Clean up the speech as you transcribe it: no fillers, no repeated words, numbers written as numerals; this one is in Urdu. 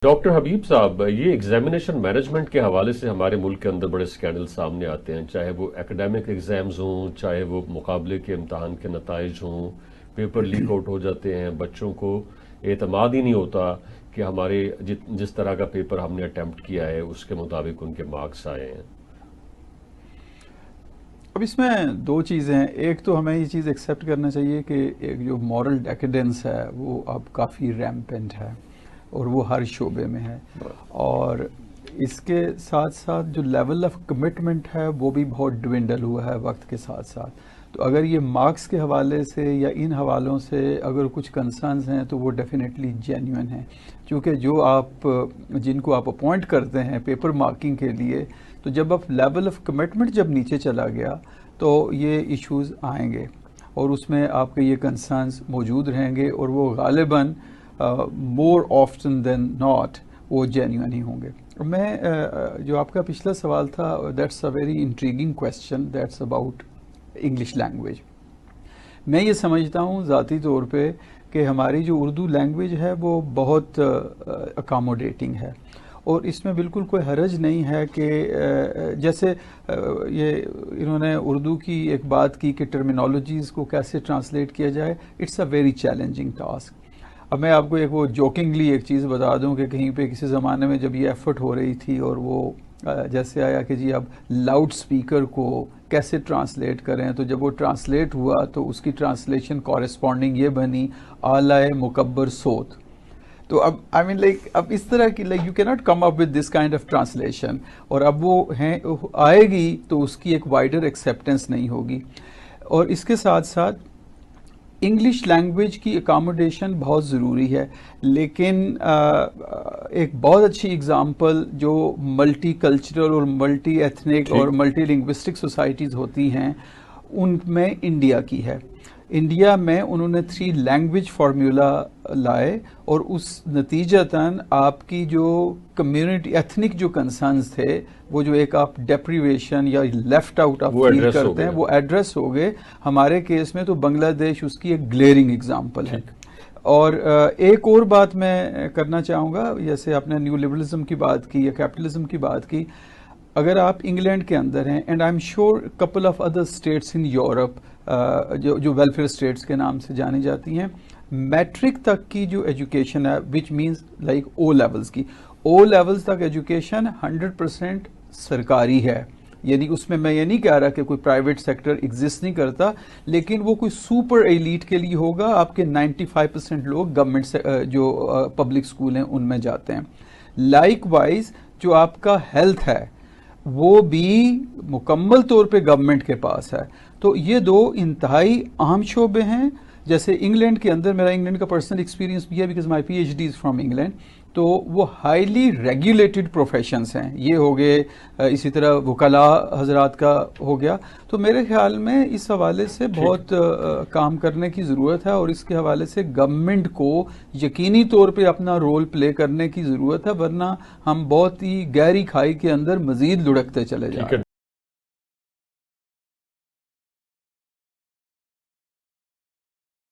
ڈاکٹر حبیب صاحب، یہ ایگزامینیشن مینجمنٹ کے حوالے سے ہمارے ملک کے اندر بڑے سکینڈل سامنے آتے ہیں، چاہے وہ ایکڈیمک ایگزامز ہوں، چاہے وہ مقابلے کے امتحان کے نتائج ہوں، پیپر لیک آؤٹ ہو جاتے ہیں، بچوں کو اعتماد ہی نہیں ہوتا کہ ہمارے جس طرح کا پیپر ہم نے اٹیمپٹ کیا ہے اس کے مطابق ان کے مارکس آئے ہیں۔ اب اس میں دو چیزیں ہیں۔ ایک تو ہمیں یہ چیز ایکسیپٹ کرنا چاہیے کہ ایک جو مورل ڈیکیڈنس ہے وہ اب کافی ریمپنٹ ہے اور وہ ہر شعبے میں ہے، اور اس کے ساتھ ساتھ جو لیول آف کمٹمنٹ ہے وہ بھی بہت ڈوینڈل ہوا ہے وقت کے ساتھ ساتھ۔ تو اگر یہ مارکس کے حوالے سے یا ان حوالوں سے اگر کچھ کنسرنز ہیں تو وہ ڈیفینیٹلی جینیون ہیں، کیونکہ جن کو آپ اپوائنٹ کرتے ہیں پیپر مارکنگ کے لیے، تو جب اب لیول آف کمٹمنٹ جب نیچے چلا گیا تو یہ ایشوز آئیں گے اور اس میں آپ کے یہ کنسرنز موجود رہیں گے، اور وہ غالباً مور آفٹن دین ناٹ وہ جینیون ہی ہوں گے۔ میں جو آپ کا پچھلا سوال تھا، that's a very intriguing question, that's about English language. میں یہ سمجھتا ہوں ذاتی طور پہ کہ ہماری جو اردو لینگویج ہے وہ بہت اکاموڈیٹنگ ہے، اور اس میں بالکل کوئی حرج نہیں ہے کہ جیسے انہوں نے اردو کی ایک بات کی کہ ٹرمینالوجیز کو کیسے ٹرانسلیٹ کیا جائے، it's a very challenging task. اب میں آپ کو وہ جوکنگلی ایک چیز بتا دوں کہ کہیں پہ کسی زمانے میں جب یہ ایفرٹ ہو رہی تھی اور وہ جیسے آیا کہ جی اب لاؤڈ سپیکر کو کیسے ٹرانسلیٹ کریں، تو جب وہ ٹرانسلیٹ ہوا تو اس کی ٹرانسلیشن کورسپونڈنگ یہ بنی آلائے مکبر صوت۔ تو اب اب اس طرح کی یو کی not come up with this kind of translation, اور اب وہ آئے گی تو اس کی ایک وائڈر ایکسیپٹنس نہیں ہوگی۔ اور اس کے ساتھ ساتھ انگلش لینگویج کی اکاموڈیشن بہت ضروری ہے، لیکن ایک بہت اچھی اگزامپل جو ملٹی کلچرل اور ملٹی ایتھنک اور ملٹی لنگوسٹک سوسائٹیز ہوتی ہیں ان میں انڈیا کی ہے۔ انڈیا میں انہوں نے 3 لینگویج فارمولا لائے، اور اس نتیجتاً آپ کی جو کمیونٹی ایتھنک جو کنسرنز تھے، وہ جو ایک آپ ڈیپریویشن یا لیفٹ آؤٹ آپ فیل کرتے ہیں، وہ ایڈریس ہو گئے۔ ہمارے کیس میں تو بنگلہ دیش اس کی ایک گلیئرنگ ایگزامپل ہے۔ اور ایک اور بات میں کرنا چاہوں گا، جیسے آپ نے نیو لبرلزم کی بات کی یا کیپٹلزم کی بات کی، اگر آپ انگلینڈ کے اندر ہیں، and I am sure couple of other states in Europe جو ویلفیئر اسٹیٹس کے نام سے جانی جاتی ہیں، میٹرک تک کی جو ایجوکیشن ہے، which means like O levels کی، او لیولز تک ایجوکیشن 100% سرکاری ہے، یعنی اس میں یہ نہیں کہہ رہا کہ کوئی پرائیویٹ سیکٹر ایگزسٹ نہیں کرتا، لیکن وہ کوئی سپر ایلیٹ کے لیے ہوگا۔ آپ کے 95% لوگ گورنمنٹ سے جو پبلک اسکول ہیں ان میں جاتے ہیں۔ لائک وائز جو آپ کا ہیلتھ ہے وہ بھی مکمل طور پہ گورنمنٹ کے پاس ہے۔ تو یہ 2 انتہائی اہم شعبے ہیں۔ جیسے انگلینڈ کے اندر، میرا انگلینڈ کا پرسنل ایکسپیرینس بھی ہے because my P H D is from England, تو وہ ہائیلی ریگولیٹڈ پروفیشنز ہیں، یہ ہو گئے، اسی طرح وکلاء حضرات کا ہو گیا۔ تو میرے خیال میں اس حوالے سے بہت کام کرنے کی ضرورت ہے، اور اس کے حوالے سے گورنمنٹ کو یقینی طور پہ اپنا رول پلے کرنے کی ضرورت ہے، ورنہ ہم بہت ہی گہری کھائی کے اندر مزید لڑکتے چلے جائیں۔